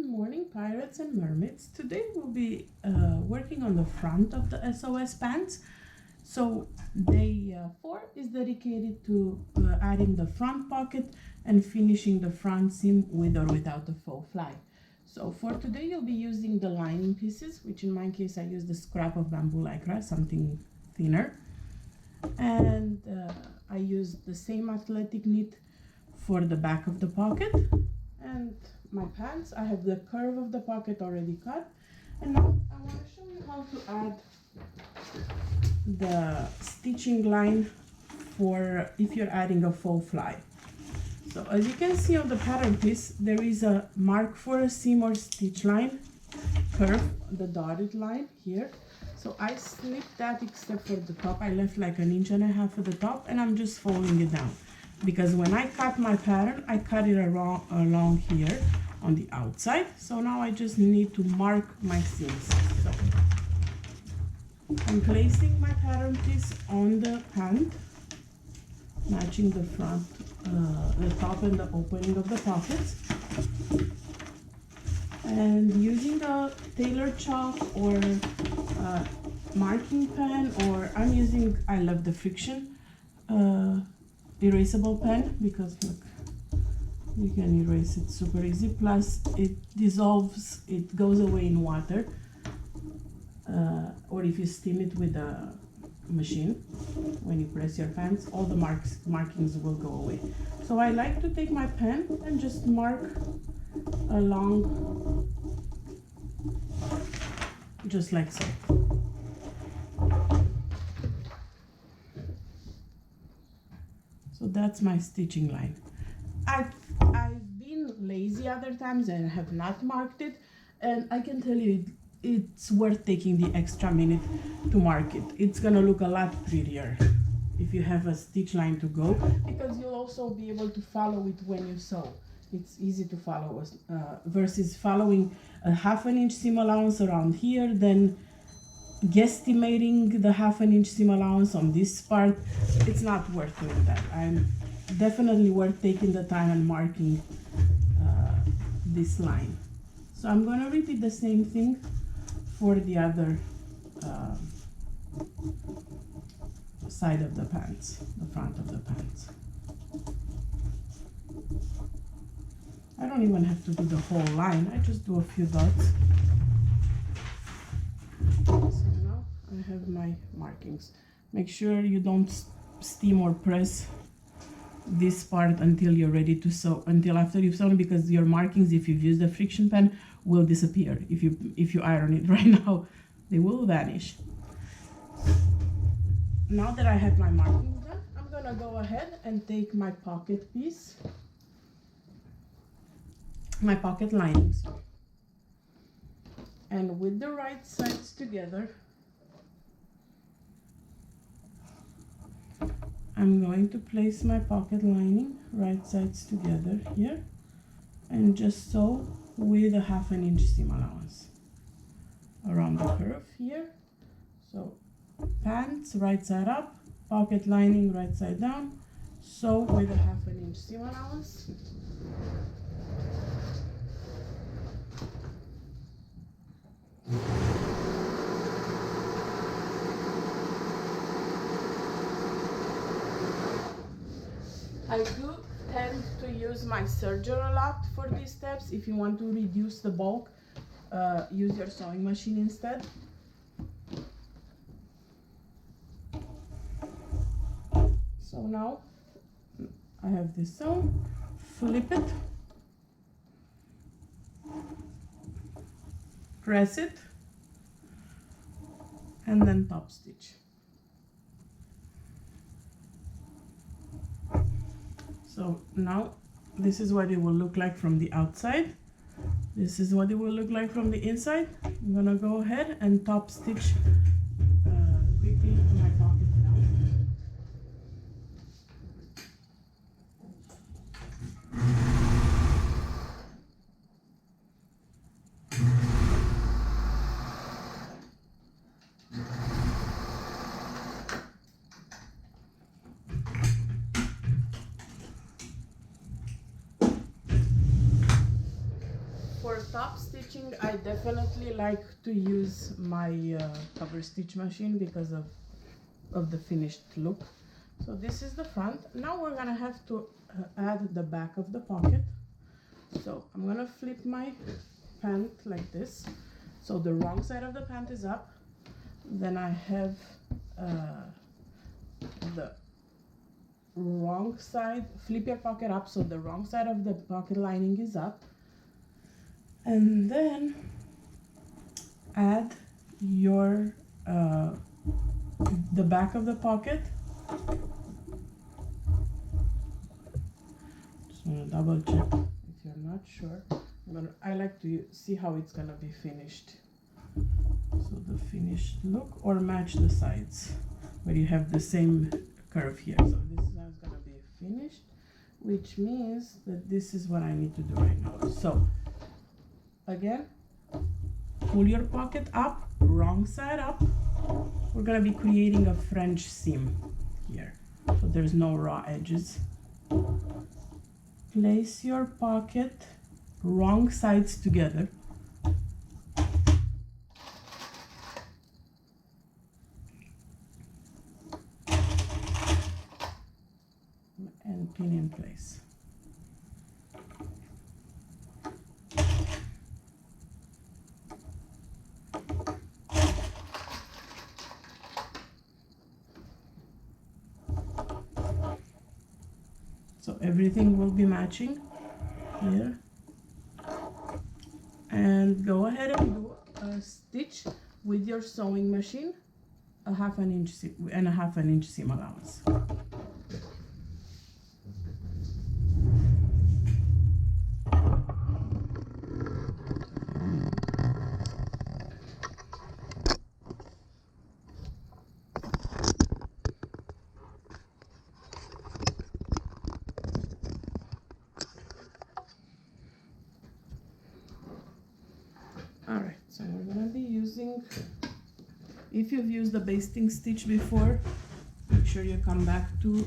morning, pirates and mermaids. Today we'll be working on the front of the SOS pants. So day 4 is dedicated to adding the front pocket and finishing the front seam with or without the faux fly. So for today you'll be using the lining pieces, which in my case I used a scrap of bamboo lycra, something thinner. And I used the same athletic knit for the back of the pocket. And my pants, I have the curve of the pocket already cut. And now I want to show you how to add the stitching line for if you're adding a faux fly. So as you can see on the pattern piece, there is a mark for a seam or stitch line curve, the dotted line here. So I snipped that except for the top. I left like 1.5 inches at the top, and I'm just folding it down. Because when I cut my pattern, I cut it along here on the outside. So now I just need to mark my seams. So I'm placing my pattern piece on the pant, matching the front, the top and the opening of the pockets. And using a tailor chalk or marking pen, or I love the friction erasable pen, because look, you can erase it super easy, plus it dissolves, it goes away in water, or if you steam it with a machine, when you press your pants, all the markings will go away. So I like to take my pen and just mark along, just like so. So that's my stitching line. I've been lazy other times and have not marked it, and I can tell you it's worth taking the extra minute to mark it. It's gonna look a lot prettier if you have a stitch line to go, because you'll also be able to follow it when you sew. It's easy to follow versus following a 1/2 inch seam allowance around here, then guesstimating the 1/2 inch seam allowance on this part. It's not worth doing that. I'm definitely worth taking the time and marking this line. So I'm going to repeat the same thing for the other side of the pants, the front of the pants. I don't even have to do the whole line, I just do a few dots. So now I have my markings. Make sure you don't steam or press this part until you're ready to sew, until after you've sewn, because your markings, if you've used a friction pen, will disappear. If you iron it right now, they will vanish. Now that I have my markings done, I'm gonna go ahead and take my pocket piece, my pocket linings, and with the right sides together, I'm going to place my pocket lining right sides together here and just sew with a 1/2 inch seam allowance around the curve here. So pants right side up, pocket lining right side down, sew with a 1/2 inch seam allowance. I do tend to use my serger a lot for these steps. If you want to reduce the bulk, use your sewing machine instead. So now I have this sewn, flip it, press it, and then top stitch. So now this is what it will look like from the outside. This is what it will look like from the inside. I'm gonna go ahead and top stitch quickly my pocket down. For stop stitching, I definitely like to use my cover stitch machine because of the finished look. So this is the front. Now we're gonna have to add the back of the pocket. So I'm gonna flip my pant like this. So the wrong side of the pant is up. Then I have the wrong side, flip your pocket up so the wrong side of the pocket lining is up. And then add your the back of the pocket. Just want to double check if you're not sure. I like to see how it's gonna be finished. So the finished look, or match the sides where you have the same curve here. So this is how it's gonna be finished, which means that this is what I need to do right now. So again, pull your pocket up, wrong side up. We're gonna be creating a French seam here, so there's no raw edges. Place your pocket wrong sides together. And pin in place. So everything will be matching here. And go ahead and do a stitch with your sewing machine, a half an inch seam allowance. Alright, so we're going to be using, if you've used the basting stitch before, make sure you come back to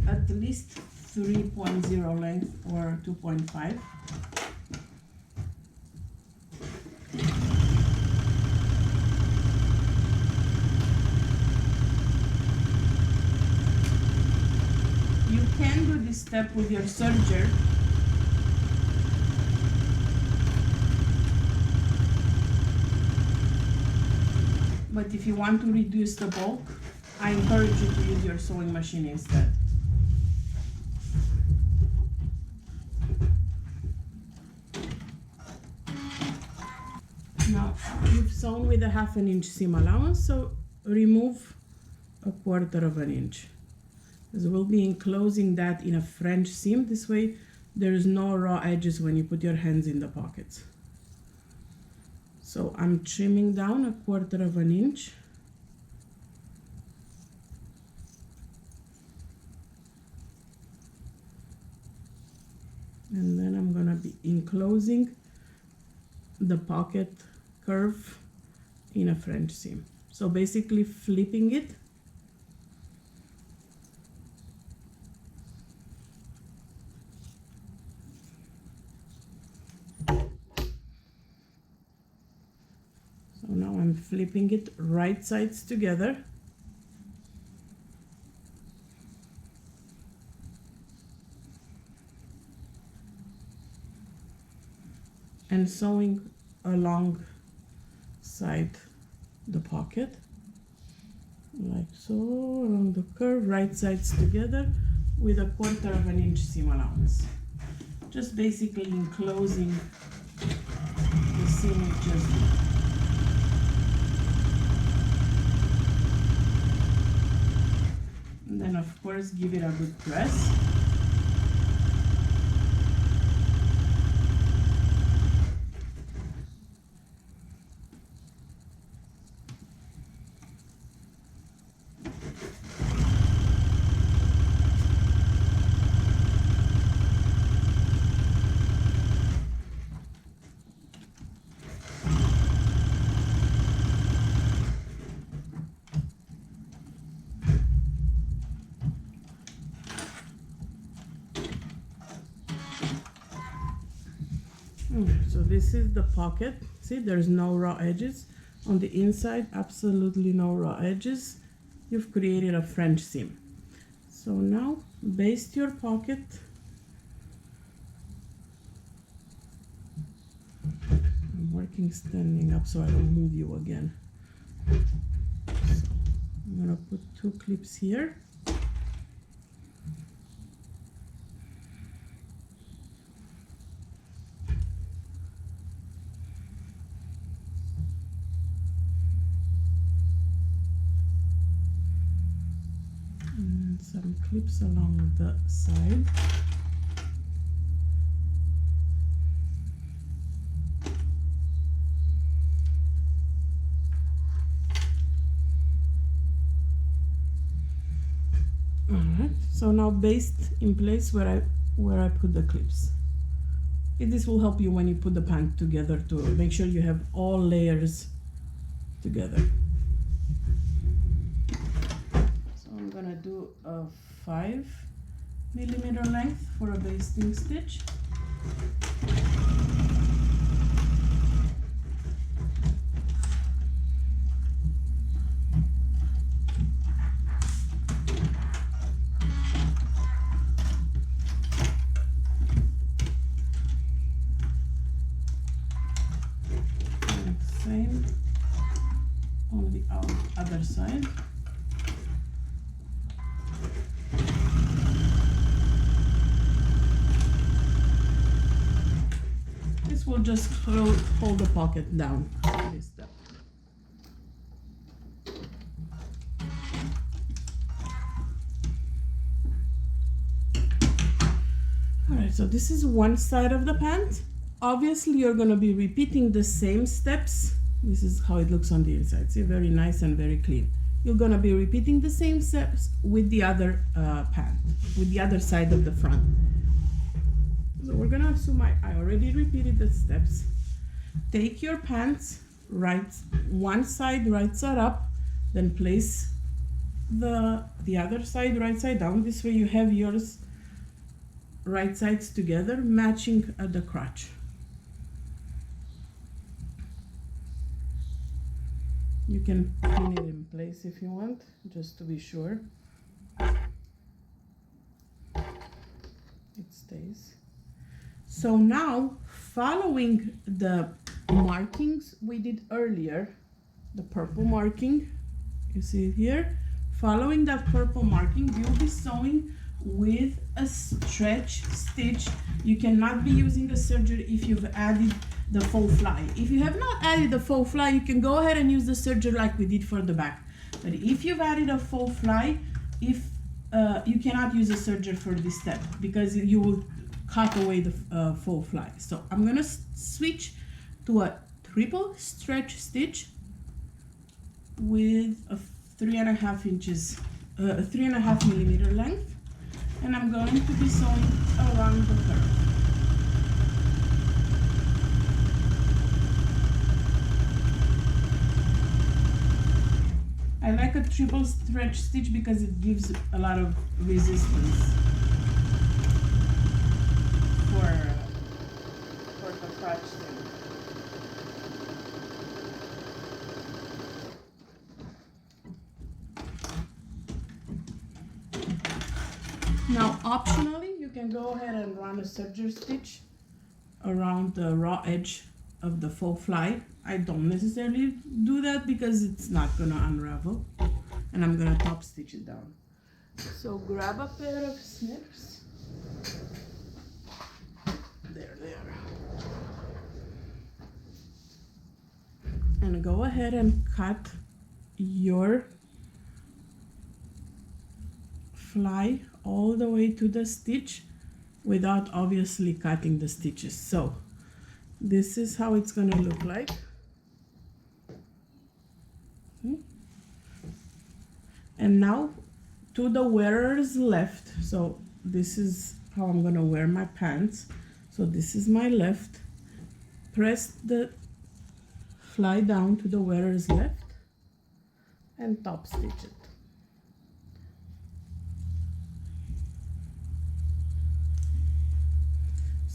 at least 3.0 length or 2.5. You can do this step with your serger. But if you want to reduce the bulk, I encourage you to use your sewing machine instead. Now, you've sewn with a half an inch seam allowance, so remove a 1/4 of an inch. Because we'll be enclosing that in a French seam. This way, there's no raw edges when you put your hands in the pockets. So I'm trimming down a 1/4 of an inch. And then I'm gonna be enclosing the pocket curve in a French seam. So basically flipping it. So now I'm flipping it right sides together. And sewing alongside the pocket, like so, along the curve, right sides together with a 1/4 of an inch seam allowance. Just basically enclosing the seam we just did. And then of course give it a good press. So this is the pocket. See, there's no raw edges. On the inside, absolutely no raw edges. You've created a French seam. So now baste your pocket. I'm working standing up so I don't move you again. So I'm gonna put 2 clips here. And some clips along the side. Alright, so now baste in place where I put the clips. This will help you when you put the pant together to make sure you have all layers together. So I'm gonna do a 5mm length for a basting stitch. Same on the other side. This will just hold the pocket down. This step. Alright, so this is one side of the pant. Obviously, you're going to be repeating the same steps. This is how it looks on the inside. See, very nice and very clean. You're going to be repeating the same steps with the other pant, with the other side of the front. So we're going to assume I already repeated the steps. Take your pants, one side right side up, then place the other side right side down. This way you have yours right sides together, matching at the crotch. You can pin it in place if you want, just to be sure it stays. So now, following the markings we did earlier, the purple marking, you see it here, following that purple marking, you'll be sewing with a stretch stitch. You cannot be using a serger if you've added the faux fly. If you have not added the faux fly, you can go ahead and use the serger like we did for the back. But if you've added a faux fly, you cannot use a serger for this step because you will cut away the faux fly. So I'm gonna switch to a triple stretch stitch with a 3.5mm length, and I'm going to be sewing around the curve. I like a triple stretch stitch because it gives a lot of resistance for the crotch thing. Now, optionally, you can go ahead and run a serger stitch around the raw edge of the faux fly. I don't necessarily do that because it's not gonna unravel, and I'm gonna top stitch it down. So grab a pair of snips. There. And go ahead and cut your fly all the way to the stitch without obviously cutting the stitches. So this is how it's gonna look like. And now to the wearer's left. So this is how I'm gonna wear my pants. So this is my left. Press the fly down to the wearer's left and top stitch it.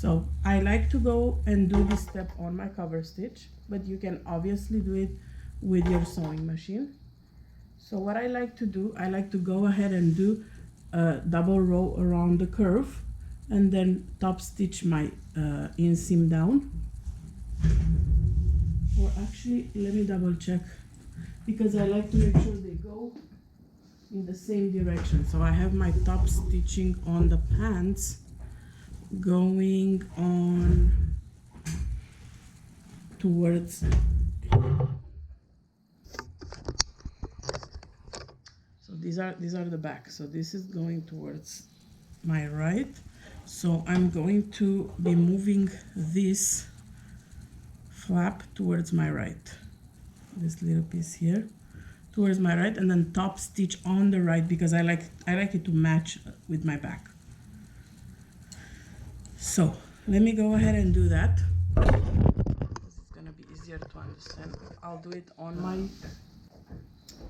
So I like to go and do this step on my cover stitch, but you can obviously do it with your sewing machine. So what I like to do, I like to go ahead and do a double row around the curve and then top stitch my inseam down. Or actually, let me double check, because I like to make sure they go in the same direction. So I have my top stitching on the pants going on towards, so these are the back, so this is going towards my right. So I'm going to be moving this flap towards my right, this little piece here towards my right, and then top stitch on the right, because I like it to match with my back. So let me go ahead and do that. It's gonna be easier to understand. I'll do it on my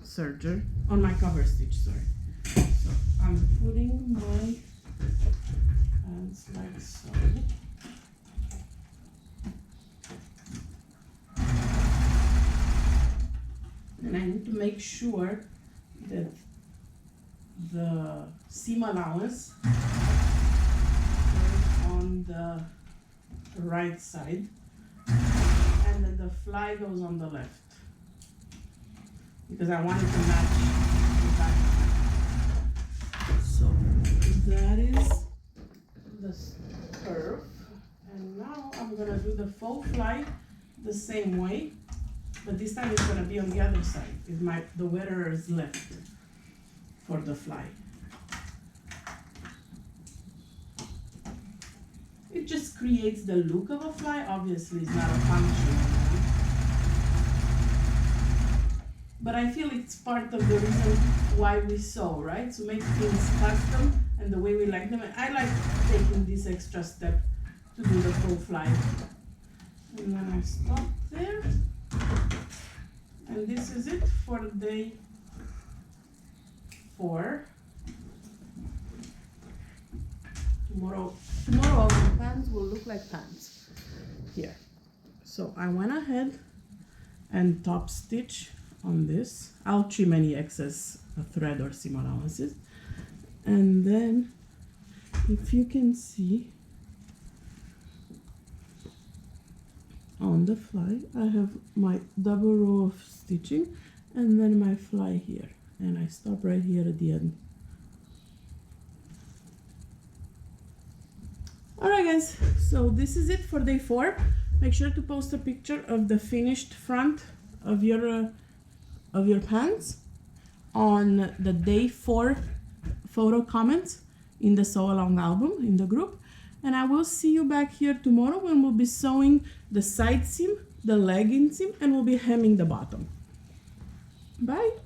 serger, on my cover stitch, sorry. So I'm putting my hands like so. And I need to make sure that the seam allowance is on the right side and that the fly goes on the left, because I want it to match the back. So that is the curve, and now I'm gonna do the faux fly the same way, but this time it's gonna be on the other side, if the wearer is left for the fly. It just creates the look of a fly. Obviously it's not a function, but I feel it's part of the reason why we sew, right? To make things custom and the way we like them. And I like taking this extra step to do the faux fly. And then I stop there. And this is it for day 4. Tomorrow our pants will look like pants here. So I went ahead and top stitch on this. I'll trim any excess thread or seam allowances. And then, if you can see, on the fly I have my double row of stitching and then my fly here, and I stop right here at the end. Alright guys, so this is it for day 4. Make sure to post a picture of the finished front of your pants on the day 4 photo comments in the sew along album in the group. And I will see you back here tomorrow when we'll be sewing the side seam, the leg inseam, and we'll be hemming the bottom. Bye!